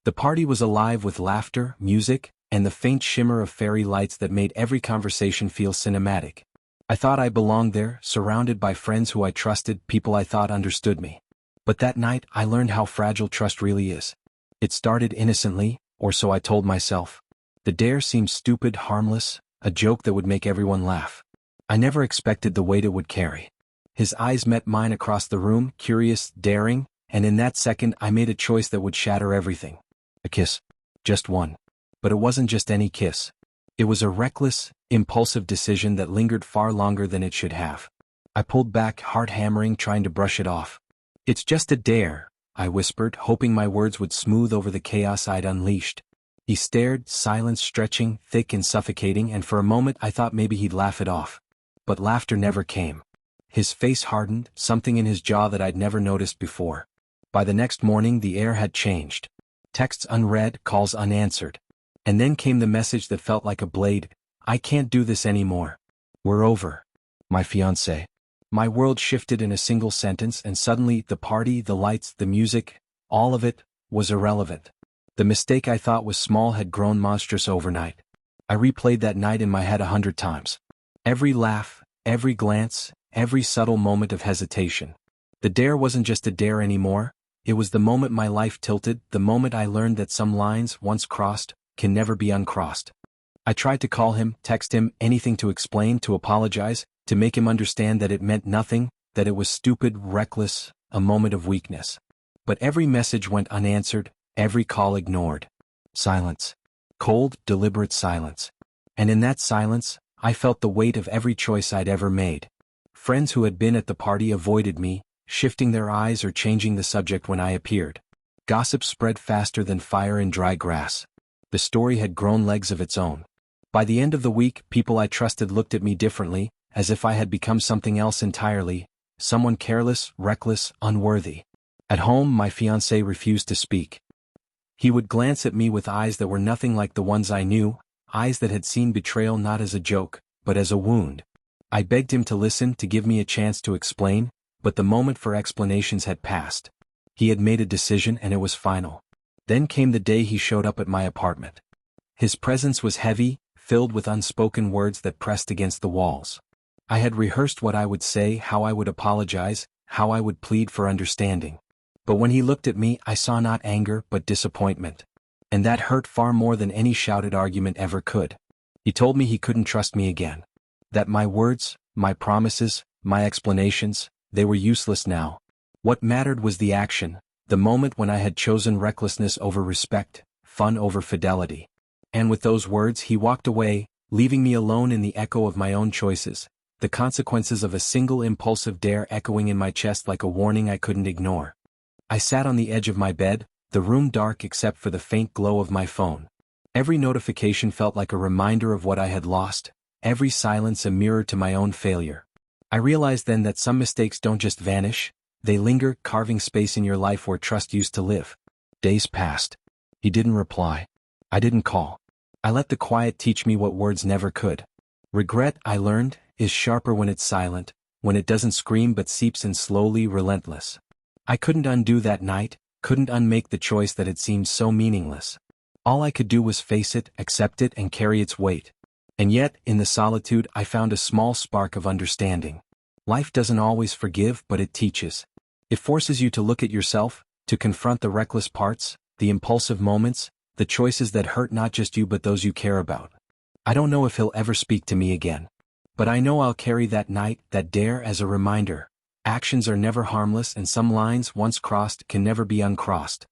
The party was alive with laughter, music, and the faint shimmer of fairy lights that made every conversation feel cinematic. I thought I belonged there, surrounded by friends who I trusted, people I thought understood me. But that night, I learned how fragile trust really is. It started innocently, or so I told myself. The dare seemed stupid, harmless, a joke that would make everyone laugh. I never expected the weight it would carry. His eyes met mine across the room, curious, daring, and in that second I made a choice that would shatter everything. A kiss. Just one. But it wasn't just any kiss. It was a reckless, impulsive decision that lingered far longer than it should have. I pulled back, heart hammering, trying to brush it off. "It's just a dare," I whispered, hoping my words would smooth over the chaos I'd unleashed. He stared, silence stretching, thick and suffocating, and for a moment I thought maybe he'd laugh it off. But laughter never came. His face hardened, something in his jaw that I'd never noticed before. By the next morning the air had changed. Texts unread, calls unanswered. And then came the message that felt like a blade. "I can't do this anymore. We're over. My fiancé." My world shifted in a single sentence, and suddenly the party, the lights, the music, all of it, was irrelevant. The mistake I thought was small had grown monstrous overnight. I replayed that night in my head 100 times. Every laugh, every glance, every subtle moment of hesitation. The dare wasn't just a dare anymore, it was the moment my life tilted, the moment I learned that some lines, once crossed, can never be uncrossed. I tried to call him, text him, anything to explain, to apologize, to make him understand that it meant nothing, that it was stupid, reckless, a moment of weakness. But every message went unanswered, every call ignored. Silence. Cold, deliberate silence. And in that silence, I felt the weight of every choice I'd ever made. Friends who had been at the party avoided me, shifting their eyes or changing the subject when I appeared. Gossip spread faster than fire in dry grass. The story had grown legs of its own. By the end of the week, people I trusted looked at me differently, as if I had become something else entirely, someone careless, reckless, unworthy. At home, my fiancé refused to speak. He would glance at me with eyes that were nothing like the ones I knew, eyes that had seen betrayal not as a joke, but as a wound. I begged him to listen, to give me a chance to explain, but the moment for explanations had passed. He had made a decision and it was final. Then came the day he showed up at my apartment. His presence was heavy, filled with unspoken words that pressed against the walls. I had rehearsed what I would say, how I would apologize, how I would plead for understanding. But when he looked at me, I saw not anger but disappointment. And that hurt far more than any shouted argument ever could. He told me he couldn't trust me again. That my words, my promises, my explanations, they were useless now. What mattered was the action, the moment when I had chosen recklessness over respect, fun over fidelity. And with those words he walked away, leaving me alone in the echo of my own choices, the consequences of a single impulsive dare echoing in my chest like a warning I couldn't ignore. I sat on the edge of my bed, the room dark except for the faint glow of my phone. Every notification felt like a reminder of what I had lost, every silence a mirror to my own failure. I realized then that some mistakes don't just vanish, they linger, carving space in your life where trust used to live. Days passed. He didn't reply. I didn't call. I let the quiet teach me what words never could. Regret, I learned, is sharper when it's silent, when it doesn't scream but seeps in slowly, relentless. I couldn't undo that night, couldn't unmake the choice that had seemed so meaningless. All I could do was face it, accept it, and carry its weight. And yet, in the solitude, I found a small spark of understanding. Life doesn't always forgive, but it teaches. It forces you to look at yourself, to confront the reckless parts, the impulsive moments, the choices that hurt not just you but those you care about. I don't know if he'll ever speak to me again. But I know I'll carry that night, that dare as a reminder. Actions are never harmless and some lines once crossed can never be uncrossed.